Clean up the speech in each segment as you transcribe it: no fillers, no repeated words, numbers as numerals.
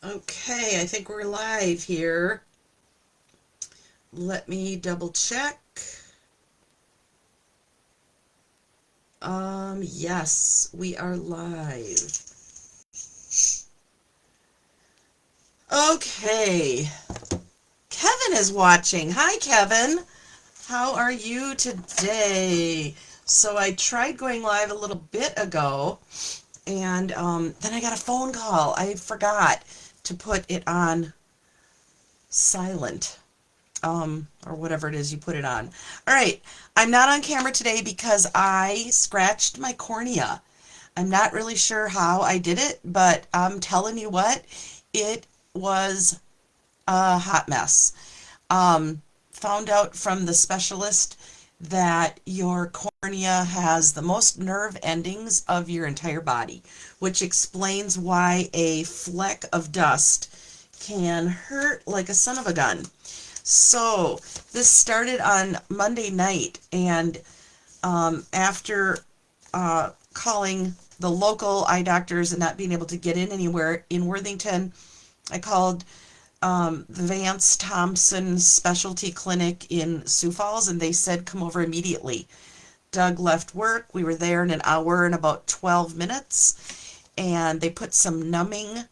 Okay, I think we're live here. Let me double check. Yes, we are live. Okay, Kevin is watching. Hi, Kevin. How are you today? So I tried going live a little bit ago, and then I got a phone call. I forgot to put it on silent. Or whatever it is you put it on. All right, I'm not on camera today because I scratched my cornea. I'm not really sure how I did it, but I'm telling you what, it was a hot mess. Found out from the specialist that your cornea has the most nerve endings of your entire body, which explains why a fleck of dust can hurt like a son of a gun. So this started on Monday night, and after calling the local eye doctors and not being able to get in anywhere in Worthington, I called the Vance Thompson Specialty Clinic in Sioux Falls, and they said come over immediately. Doug left work. We were there in an hour and about 12 minutes, and they put some numbing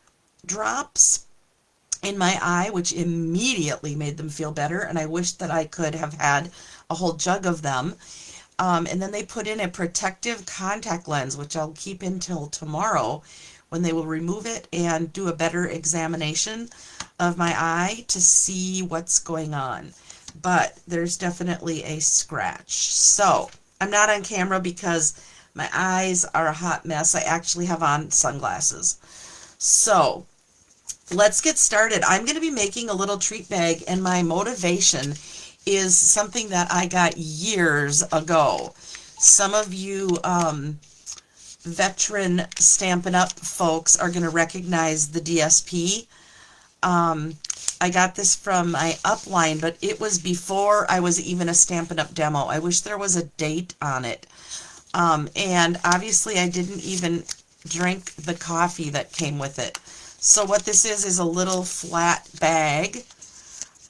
drops in my eye, which immediately made them feel better. And I wish that I could have had a whole jug of them. And then they put in a protective contact lens, which I'll keep until tomorrow when they will remove it and do a better examination of my eye to see what's going on. But there's definitely a scratch. So I'm not on camera because my eyes are a hot mess. I actually have on sunglasses. So let's get started. I'm going to be making a little treat bag, and my motivation is something that I got years ago. Some of you veteran Stampin' Up! Folks are going to recognize the DSP. I got this from my upline, but it was before I was even a Stampin' Up! Demo. I wish there was a date on it. And obviously I didn't even drink the coffee that came with it. So what this is a little flat bag.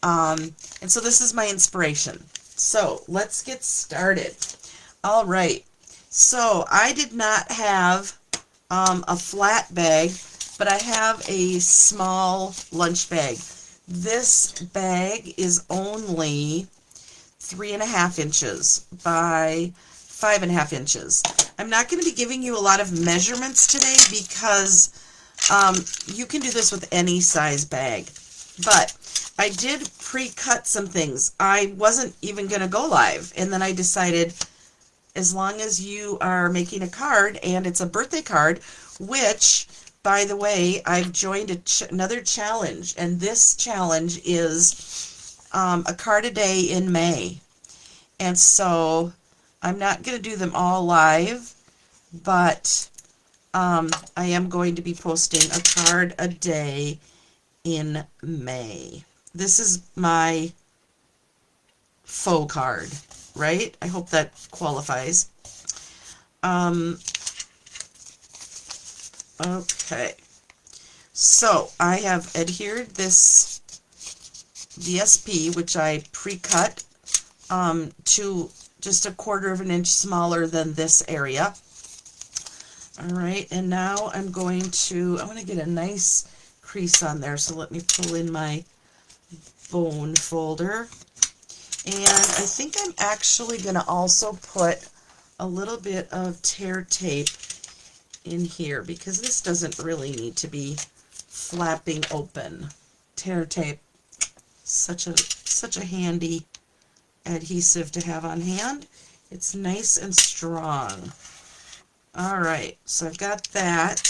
And so this is my inspiration. So let's get started. All right. So I did not have a flat bag, but I have a small lunch bag. This bag is only 3.5 inches by 5.5 inches. I'm not going to be giving you a lot of measurements today because you can do this with any size bag. But I did pre-cut some things. I wasn't even going to go live, and then I decided as long as you are making a card, and it's a birthday card, which, by the way, I've joined another challenge, and this challenge is a card a day in May. And so I'm not going to do them all live, but I am going to be posting a card a day in May. This is my faux card, right? I hope that qualifies. Okay. So I have adhered this DSP, which I pre-cut to just 1/4 of an inch smaller than this area. All right, and now I'm going to get a nice crease on there, so let me pull in my bone folder. And I think I'm actually going to also put a little bit of tear tape in here because this doesn't really need to be flapping open. Tear tape, such a handy adhesive to have on hand. It's nice and strong. All right, so I've got that.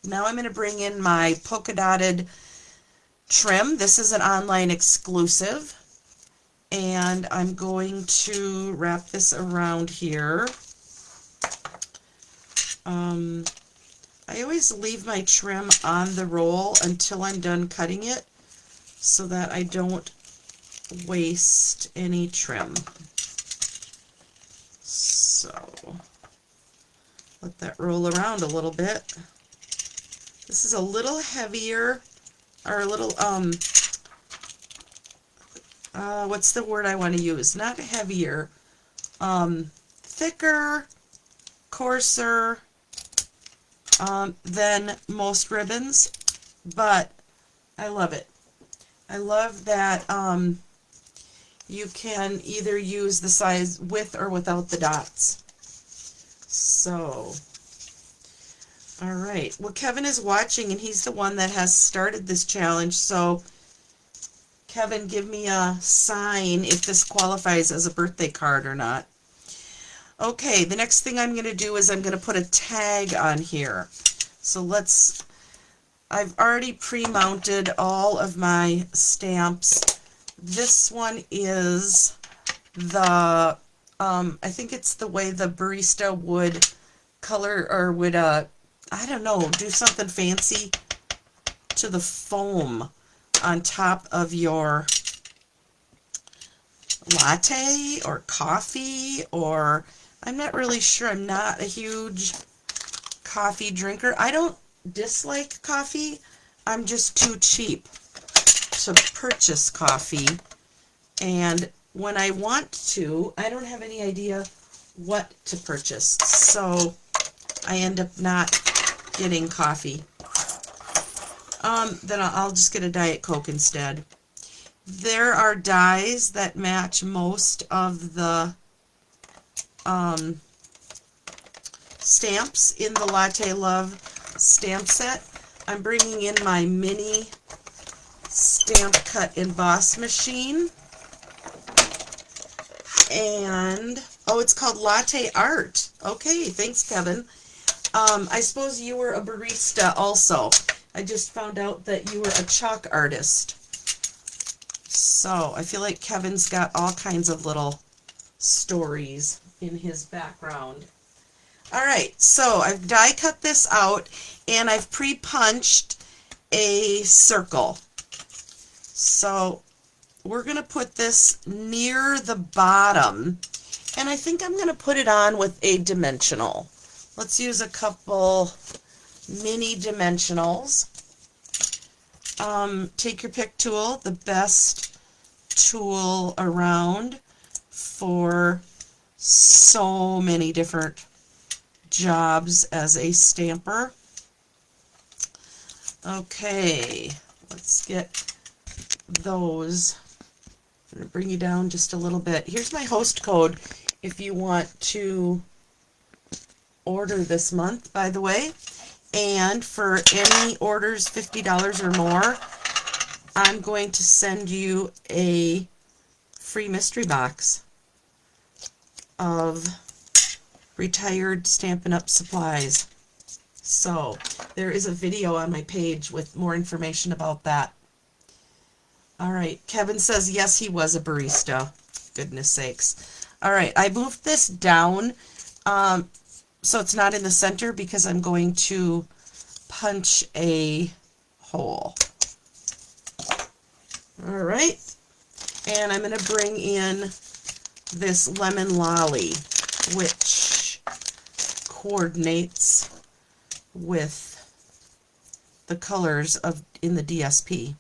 Now I'm going to bring in my polka dotted trim. This is an online exclusive, and I'm going to wrap this around here. I always leave my trim on the roll until I'm done cutting it so that I don't waste any trim. So let that roll around a little bit. This is a little heavier or a little, what's the word I want to use? Not heavier, thicker, coarser than most ribbons, but I love it. I love that you can either use the size with or without the dots. So, all right. Well, Kevin is watching, and he's the one that has started this challenge. So, Kevin, give me a sign if this qualifies as a birthday card or not. Okay, the next thing I'm going to do is I'm going to put a tag on here. So I've already pre-mounted all of my stamps. This one is the, I think it's the way the barista would color, or would, I don't know, do something fancy to the foam on top of your latte or coffee, or I'm not really sure. I'm not a huge coffee drinker. I don't dislike coffee. I'm just too cheap to purchase coffee, and when I want to, I don't have any idea what to purchase, so I end up not getting coffee. Then I'll just get a Diet Coke instead. There are dies that match most of the stamps in the Latte Love stamp set. I'm bringing in my mini stamp cut emboss machine, and oh, it's called Latte Art. Okay, thanks, Kevin. I suppose you were a barista also. I just found out that you were a chalk artist. So I feel like Kevin's got all kinds of little stories in his background. All right, so I've die cut this out, and I've pre-punched a circle. So we're going to put this near the bottom, and I think I'm going to put it on with a dimensional. Let's use a couple mini dimensionals. Take your pick tool, the best tool around for so many different jobs as a stamper. Okay, let's get those. I'm going to bring you down just a little bit. Here's my host code if you want to order this month, by the way. And for any orders $50 or more, I'm going to send you a free mystery box of retired Stampin' Up! Supplies. So there is a video on my page with more information about that. All right, Kevin says yes, he was a barista. Goodness sakes. All right, I moved this down so it's not in the center because I'm going to punch a hole. All right, and I'm going to bring in this lemon lolly, which coordinates with the colors in the DSP.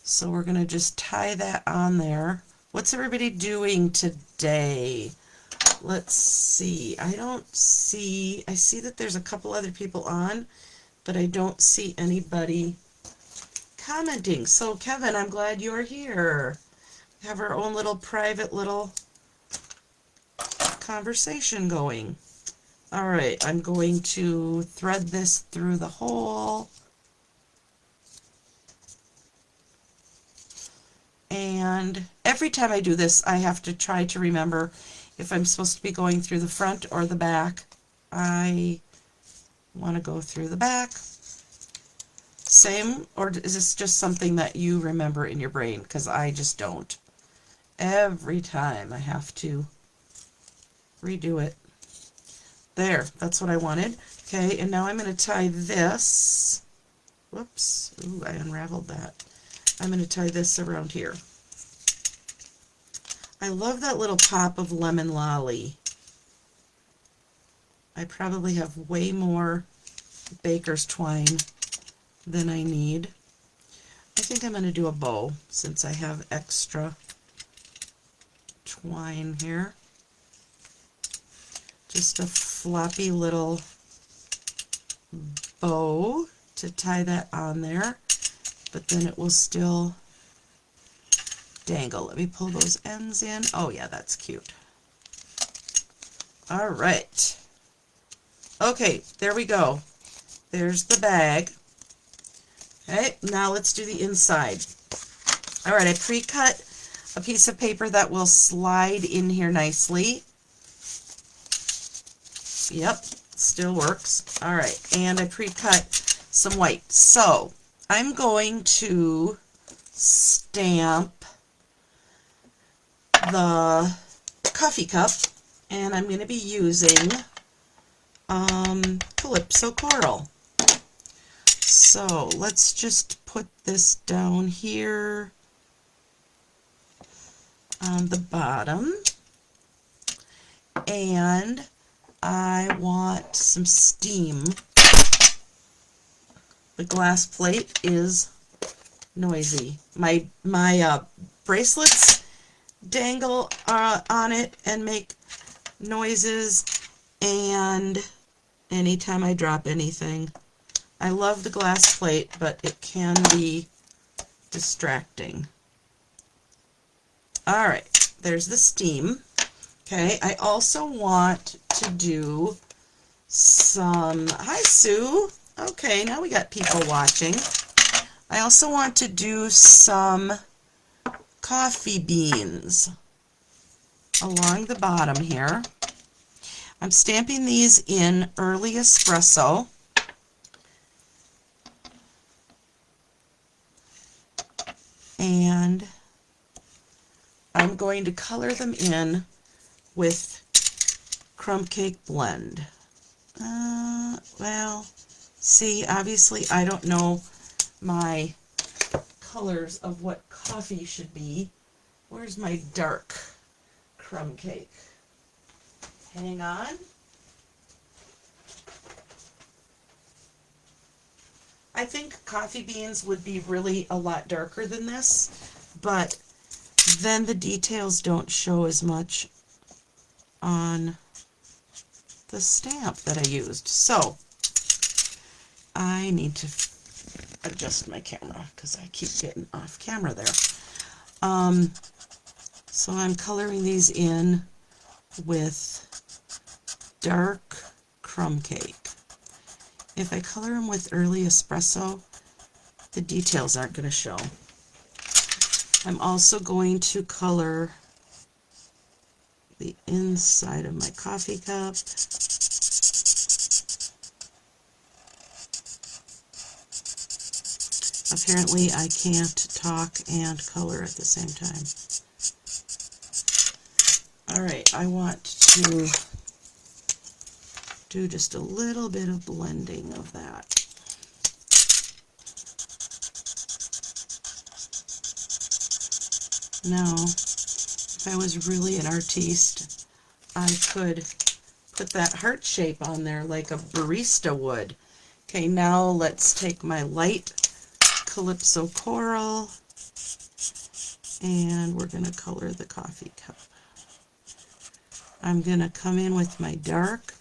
So we're going to just tie that on there. What's everybody doing today? Let's see. I see that there's a couple other people on, but I don't see anybody commenting. So Kevin, I'm glad you're here. We have our own little private little conversation going. All right, I'm going to thread this through the hole. And every time I do this, I have to try to remember if I'm supposed to be going through the front or the back. I want to go through the back. Same, or is this just something that you remember in your brain? Because I just don't. Every time I have to redo it. There, that's what I wanted. Okay, and now I'm going to tie this. Whoops, ooh, I unraveled that. I'm going to tie this around here. I love that little pop of lemon lolly. I probably have way more baker's twine than I need. I think I'm going to do a bow since I have extra twine here. Just a floppy little bow to tie that on there, but then it will still dangle. Let me pull those ends in. Oh yeah, that's cute. All right. Okay, there we go. There's the bag. Okay, now let's do the inside. All right, I pre-cut a piece of paper that will slide in here nicely. Yep, still works. All right, and I pre-cut some white. So I'm going to stamp the coffee cup, and I'm going to be using Calypso Coral. So let's just put this down here on the bottom, and I want some steam. The glass plate is noisy. My bracelets dangle on it and make noises, and anytime I drop anything. I love the glass plate, but it can be distracting. All right, there's the steam. Okay, I also want to do some, hi Sue. Okay, now we got people watching. I also want to do some coffee beans along the bottom here. I'm stamping these in early espresso. And I'm going to color them in with Crumb Cake Blend. Well, see, obviously I don't know my colors of what coffee should be. Where's my dark crumb cake? Hang on. I think coffee beans would be really a lot darker than this, but then the details don't show as much on the stamp that I used. So I need to adjust my camera because I keep getting off camera there. So I'm coloring these in with dark crumb cake. If I color them with early espresso, the details aren't going to show. I'm also going to color the inside of my coffee cup. Apparently I can't talk and color at the same time. Alright, I want to do just a little bit of blending of that. Now, if I was really an artiste, I could put that heart shape on there like a barista would. Okay, now let's take my light Calypso Coral and we're going to color the coffee cup. I'm going to come in with my dark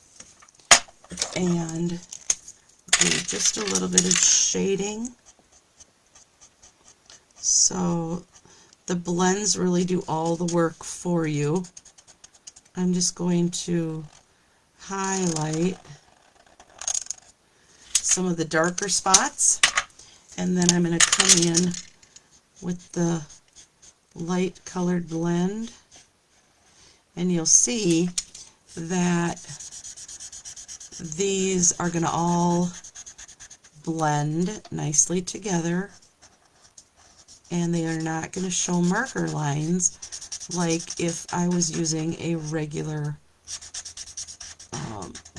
and do just a little bit of shading. So the blends really do all the work for you. I'm just going to highlight some of the darker spots, and then I'm going to come in with the light colored blend, and you'll see that these are going to all blend nicely together, and they are not going to show marker lines like if I was using a regular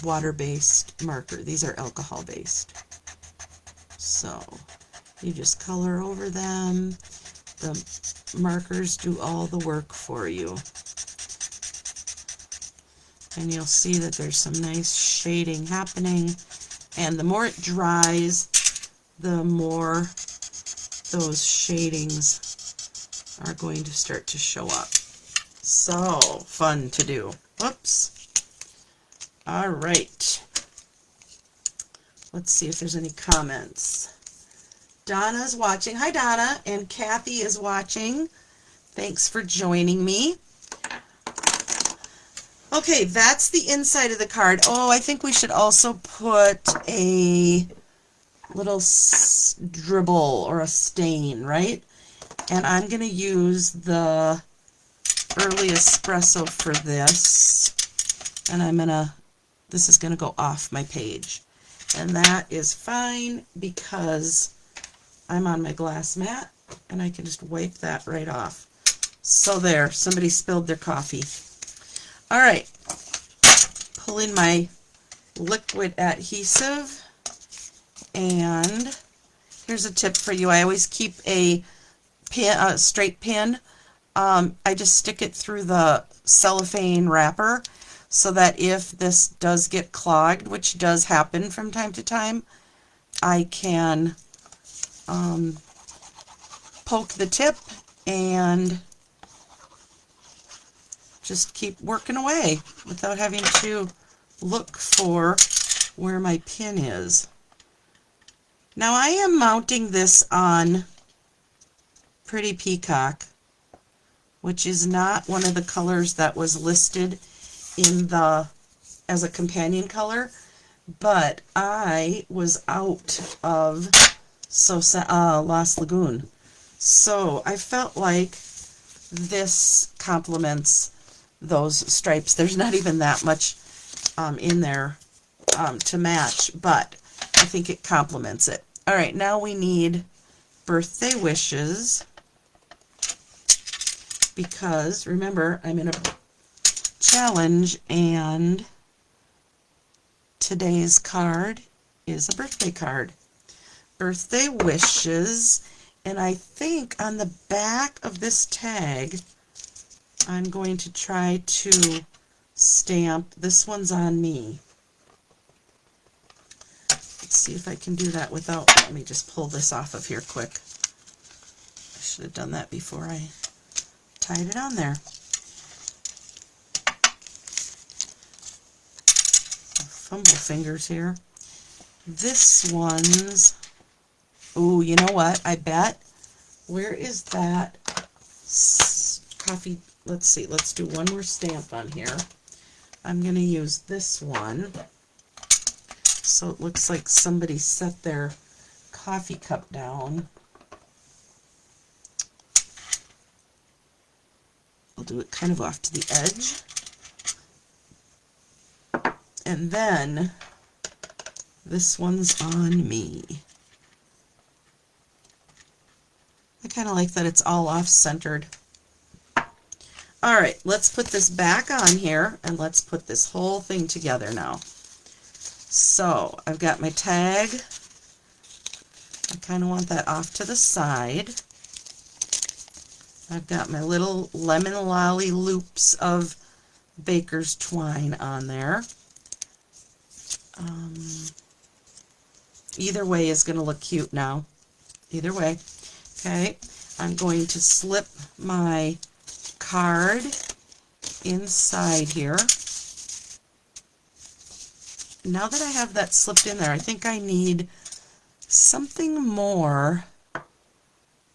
water-based marker. These are alcohol-based. So you just color over them. The markers do all the work for you. And you'll see that there's some nice shading happening. And the more it dries, the more those shadings are going to start to show up. So fun to do. Whoops. All right. Let's see if there's any comments. Donna's watching. Hi, Donna. And Kathy is watching. Thanks for joining me. Okay, that's the inside of the card. Oh, I think we should also put a little dribble or a stain, right? And I'm going to use the early espresso for this. And this is going to go off my page. And that is fine because I'm on my glass mat and I can just wipe that right off. So there, somebody spilled their coffee. All right, pulling my liquid adhesive, and here's a tip for you. I always keep a pin, straight pin. I just stick it through the cellophane wrapper so that if this does get clogged, which does happen from time to time, I can poke the tip and just keep working away without having to look for where my pin is. Now I am mounting this on Pretty Peacock, which is not one of the colors that was listed in as a companion color, but I was out of Lost Lagoon. So I felt like this complements those stripes. There's not even that much in there to match, but I think it complements it. All right, now we need birthday wishes, because remember, I'm in a challenge and today's card is a birthday card. Birthday wishes, and I think on the back of this tag I'm going to try to stamp, this one's on me. Let's see if I can do that without, let me just pull this off of here quick. I should have done that before I tied it on there. Fumble fingers here. This one's, oh, you know what? I bet, where is that coffee? Let's see, let's do one more stamp on here. I'm going to use this one. So it looks like somebody set their coffee cup down. I'll do it kind of off to the edge. And then this one's on me. I kind of like that it's all off-centered. All right, let's put this back on here and let's put this whole thing together now. So I've got my tag. I kind of want that off to the side. I've got my little lemon lolly loops of baker's twine on there. Either way is going to look cute now. Either way. Okay, I'm going to slip my card inside here. Now that I have that slipped in there, I think I need something more.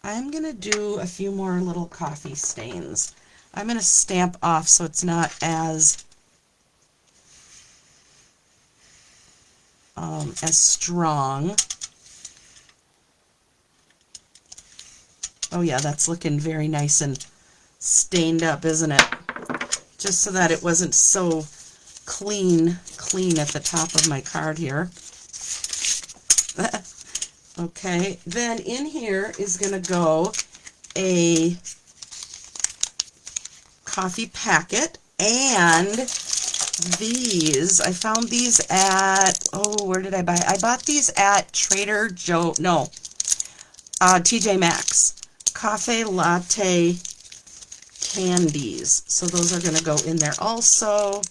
I'm going to do a few more little coffee stains. I'm going to stamp off so it's not as strong. Oh yeah, that's looking very nice and stained up, isn't it? Just so that it wasn't so clean at the top of my card here. Okay, then in here is going to go a coffee packet, and these, I found these at, oh, where did I buy? I bought these at Trader Joe, no, TJ Maxx. Cafe latte candies. So those are going to go in there also.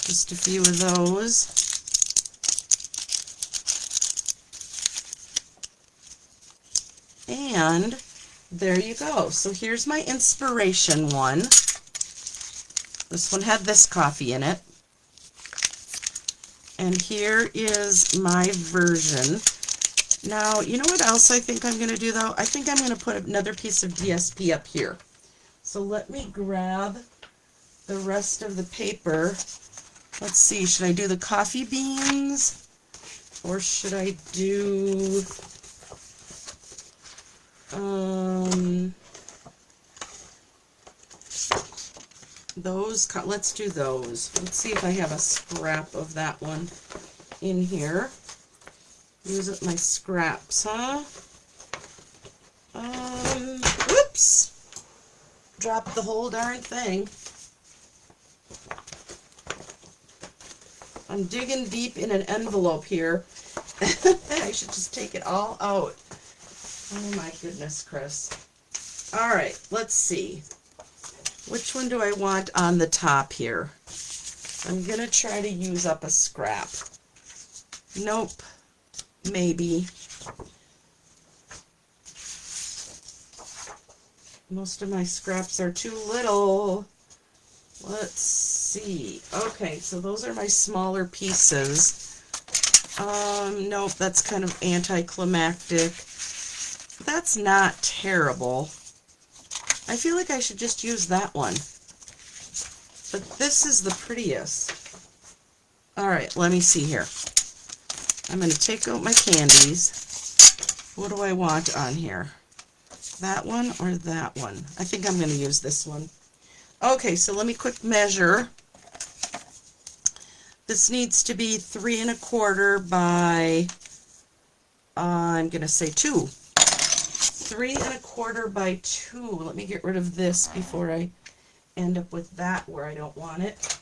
Just a few of those. And there you go. So here's my inspiration one. This one had this coffee in it. And here is my version. Now, you know what else I think I'm going to do, though? I think I'm going to put another piece of DSP up here. So let me grab the rest of the paper. Let's see, should I do the coffee beans? Or should I do... those, let's do those. Let's see if I have a scrap of that one in here. Use up my scraps, huh? Whoops! Dropped the whole darn thing. I'm digging deep in an envelope here. I should just take it all out. Oh my goodness, Chris. All right, let's see. Which one do I want on the top here? I'm going to try to use up a scrap. Nope. Maybe. Most of my scraps are too little. Let's see. Okay, so those are my smaller pieces. Nope, that's kind of anticlimactic. That's not terrible. I feel like I should just use that one. But this is the prettiest. Alright, let me see here. I'm going to take out my candies. What do I want on here? That one or that one? I think I'm going to use this one. Okay, so let me quick measure. This needs to be 3 1/4 by, I'm going to say 2. 3 1/4 by 2. Let me get rid of this before I end up with that where I don't want it.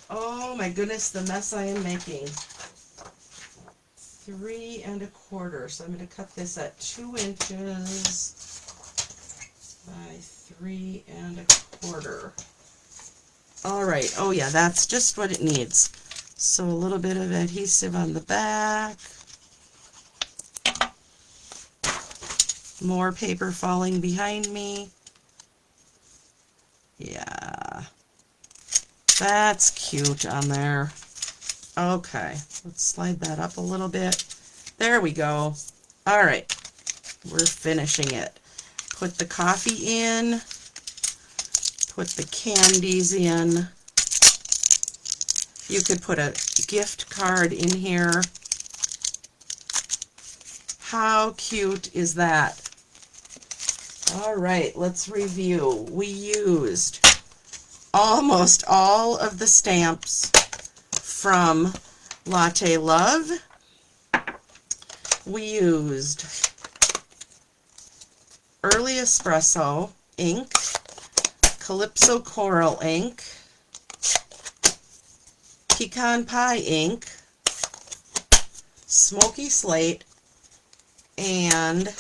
Oh my goodness, the mess I am making. 3 1/4. So I'm going to cut this at 2 inches by 3 1/4. All right. Oh yeah, that's just what it needs. So a little bit of adhesive on the back. More paper falling behind me. Yeah. That's cute on there. Okay. Let's slide that up a little bit. There we go. All right. We're finishing it. Put the coffee in. Put the candies in. You could put a gift card in here. How cute is that? All right, let's review. We used almost all of the stamps from Latte Love. We used Early Espresso ink, Calypso Coral ink, Pecan Pie ink, Smoky Slate, and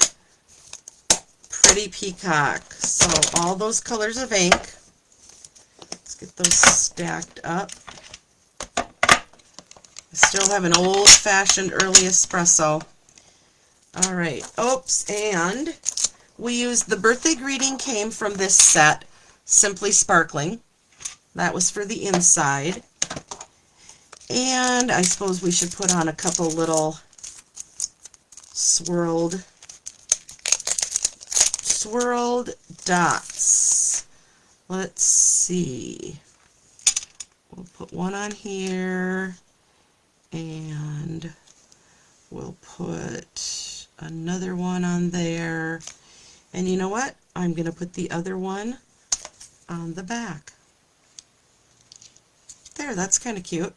Pretty Peacock. So all those colors of ink. Let's get those stacked up. I still have an old-fashioned Early Espresso. All right. Oops. And we used the birthday greeting came from this set, Simply Sparkling. That was for the inside. And I suppose we should put on a couple little swirled dots. Let's see. We'll put one on here, and we'll put another one on there. And you know what? I'm going to put the other one on the back. There, that's kind of cute.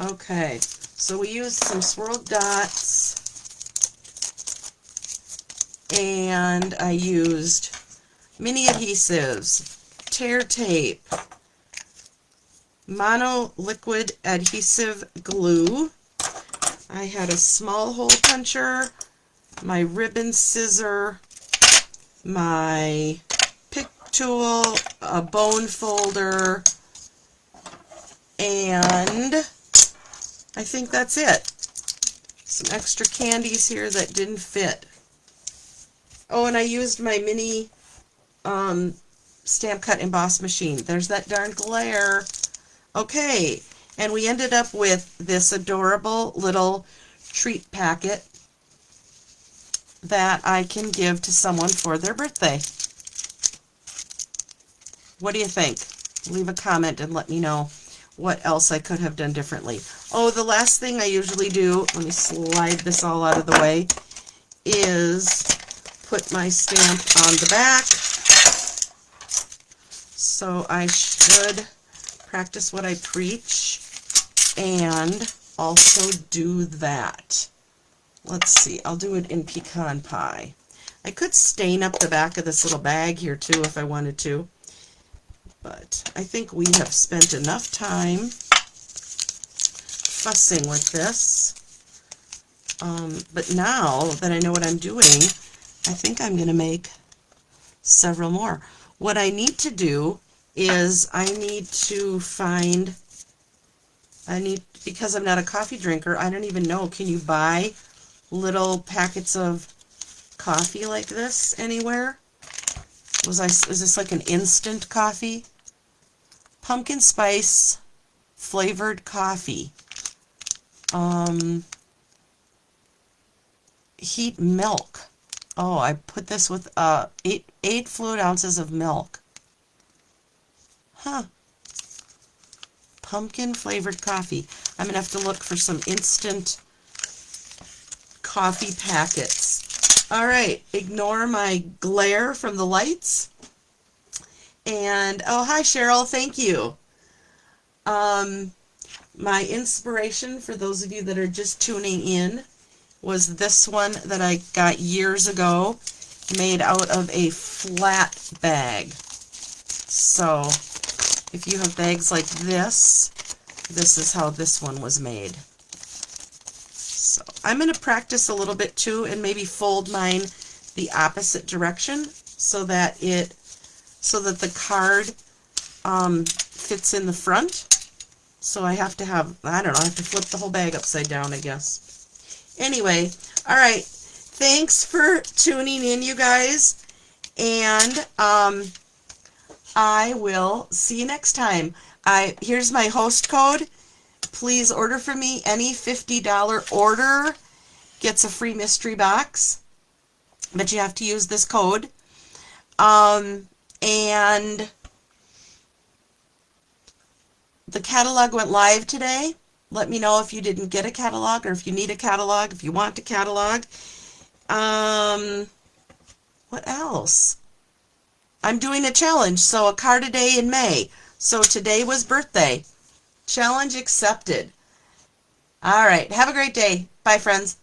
Okay, so we used some swirled dots, and I used mini adhesives, tear tape, mono liquid adhesive glue. I had a small hole puncher, my ribbon scissor, my pick tool, a bone folder, and I think that's it. some extra candies here that didn't fit. Oh, and I used my mini stamp cut emboss machine. There's that darn glare. Okay, and we ended up with this adorable little treat packet that I can give to someone for their birthday. What do you think? Leave a comment and let me know what else I could have done differently. Oh, the last thing I usually do, let me slide this all out of the way, is put my stamp on the back. So I should practice what I preach and also do that. Let's see, I'll do it in pecan pie. I could stain up the back of this little bag here too if I wanted to, but I think we have spent enough time fussing with this. But now that I know what I'm doing, I think I'm going to make several more. What I need to do is I need to find, because I'm not a coffee drinker, I don't even know, can you buy little packets of coffee like this anywhere? Is this like an instant coffee? Pumpkin spice flavored coffee. Heat milk. Oh, I put this with 8 fluid ounces of milk. Huh. Pumpkin flavored coffee. I'm going to have to look for some instant coffee packets. All right, ignore my glare from the lights. And, oh, hi, Cheryl. Thank you. My inspiration, for those of you that are just tuning in, was this one that I got years ago, made out of a flat bag. So, if you have bags like this, this is how this one was made. So, I'm going to practice a little bit too, and maybe fold mine the opposite direction so that the card fits in the front. So I have to have, I don't know, I have to flip the whole bag upside down, I guess. Anyway, all right. Thanks for tuning in, you guys. And I will see you next time. Here's my host code. Please order from me. Any $50 order gets a free mystery box. But you have to use this code. And the catalog went live today. Let me know if you didn't get a catalog, or if you need a catalog, if you want a catalog. What else? I'm doing a challenge, so a card a day in May. So today was birthday. Challenge accepted. All right. Have a great day. Bye, friends.